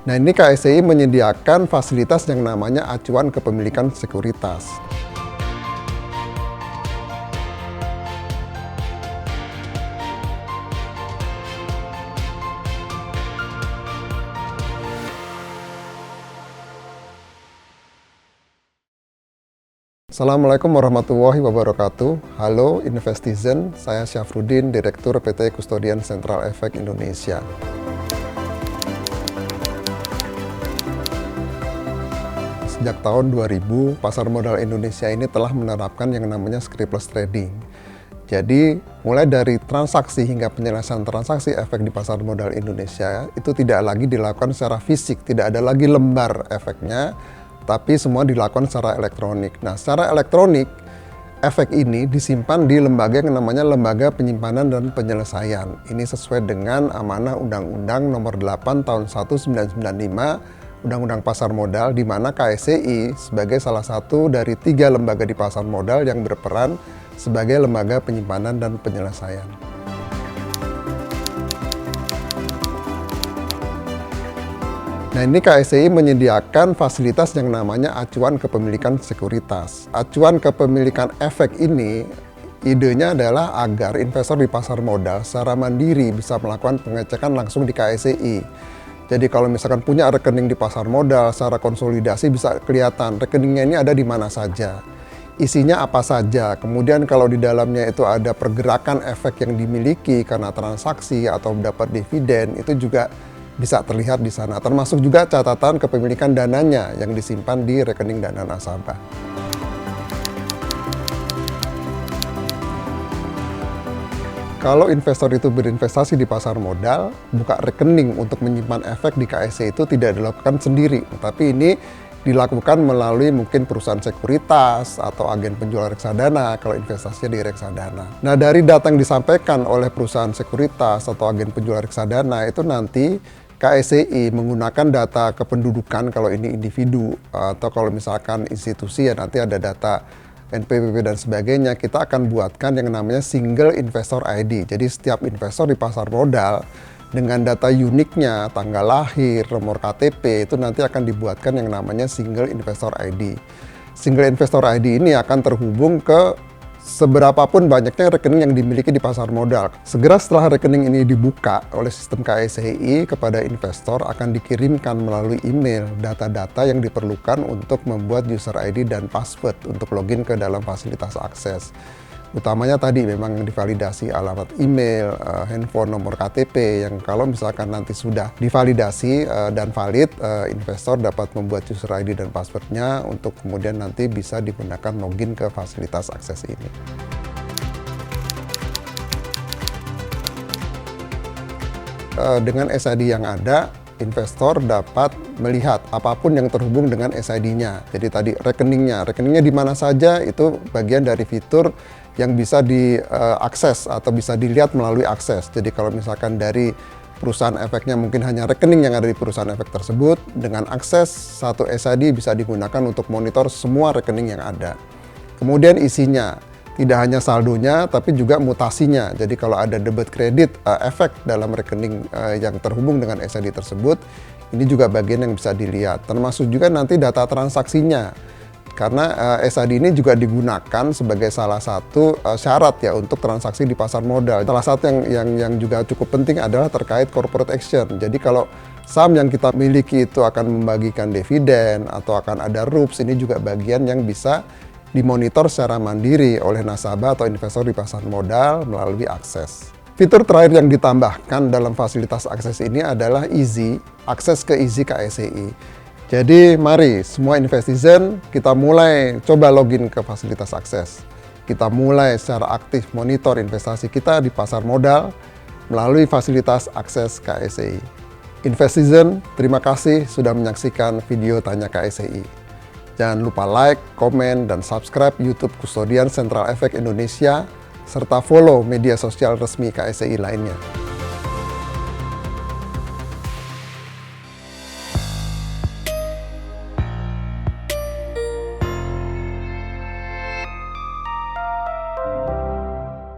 Nah, ini KSEI menyediakan fasilitas yang namanya acuan kepemilikan sekuritas. Assalamualaikum warahmatullahi wabarakatuh. Halo Investizen, saya Syafruddin, Direktur PT Kustodian Central Efek Indonesia. Sejak tahun 2000, pasar modal Indonesia ini telah menerapkan yang namanya scriptless trading. Jadi, mulai dari transaksi hingga penyelesaian transaksi efek di pasar modal Indonesia itu tidak lagi dilakukan secara fisik, tidak ada lagi lembar efeknya, tapi semua dilakukan secara elektronik. Nah, secara elektronik, efek ini disimpan di lembaga yang namanya Lembaga Penyimpanan dan Penyelesaian. Ini sesuai dengan amanah Undang-Undang Nomor 8 Tahun 1995, Undang-Undang Pasar Modal, di mana KSEI sebagai salah satu dari 3 lembaga di pasar modal yang berperan sebagai lembaga penyimpanan dan penyelesaian. Nah, ini KSEI menyediakan fasilitas yang namanya acuan kepemilikan sekuritas. Acuan kepemilikan efek ini, idenya adalah agar investor di pasar modal secara mandiri bisa melakukan pengecekan langsung di KSEI. Jadi kalau misalkan punya rekening di pasar modal, secara konsolidasi bisa kelihatan rekeningnya ini ada di mana saja, isinya apa saja. Kemudian kalau di dalamnya itu ada pergerakan efek yang dimiliki karena transaksi atau dapat dividen, itu juga bisa terlihat di sana. Termasuk juga catatan kepemilikan dananya yang disimpan di rekening dana nasabah. Kalau investor itu berinvestasi di pasar modal, buka rekening untuk menyimpan efek di KSEI itu tidak dilakukan sendiri, tapi ini dilakukan melalui mungkin perusahaan sekuritas atau agen penjual reksadana kalau investasinya di reksadana. Nah, dari data yang disampaikan oleh perusahaan sekuritas atau agen penjual reksadana itu nanti KSEI menggunakan data kependudukan kalau ini individu, atau kalau misalkan institusi ya nanti ada data NPWP dan sebagainya. Kita akan buatkan yang namanya Single Investor ID. Jadi setiap investor di pasar modal dengan data uniknya, tanggal lahir, nomor KTP, itu nanti akan dibuatkan yang namanya Single Investor ID. Single Investor ID ini akan terhubung ke seberapapun banyaknya rekening yang dimiliki di pasar modal. Segera setelah rekening ini dibuka oleh sistem KSEI kepada investor, akan dikirimkan melalui email data-data yang diperlukan untuk membuat user ID dan password untuk login ke dalam fasilitas akses. Utamanya tadi memang divalidasi alamat email, handphone, nomor KTP, yang kalau misalkan nanti sudah divalidasi dan valid, investor dapat membuat user ID dan passwordnya untuk kemudian nanti bisa digunakan login ke fasilitas akses ini. Dengan SID yang ada, investor dapat melihat apapun yang terhubung dengan SID-nya. Jadi tadi rekeningnya di mana saja, itu bagian dari fitur yang bisa diakses atau bisa dilihat melalui akses. Jadi kalau misalkan dari perusahaan efeknya mungkin hanya rekening yang ada di perusahaan efek tersebut, dengan akses satu SID bisa digunakan untuk monitor semua rekening yang ada. Kemudian isinya, tidak hanya saldonya tapi juga mutasinya. Jadi kalau ada debit kredit efek dalam rekening yang terhubung dengan SID tersebut, ini juga bagian yang bisa dilihat. Termasuk juga nanti data transaksinya. Karena SID ini juga digunakan sebagai salah satu syarat ya untuk transaksi di pasar modal. Salah satu yang juga cukup penting adalah terkait corporate action. Jadi kalau saham yang kita miliki itu akan membagikan dividen atau akan ada RUPS, ini juga bagian yang bisa dimonitor secara mandiri oleh nasabah atau investor di pasar modal melalui akses. Fitur terakhir yang ditambahkan dalam fasilitas akses ini adalah Easy, akses ke Easy KSEI. Jadi mari semua Investizen kita mulai coba login ke fasilitas akses. Kita mulai secara aktif monitor investasi kita di pasar modal melalui fasilitas akses KSEI. Investizen, terima kasih sudah menyaksikan video Tanya KSEI. Jangan lupa like, komen, dan subscribe YouTube Kustodian Central Efek Indonesia, serta follow media sosial resmi KSEI lainnya.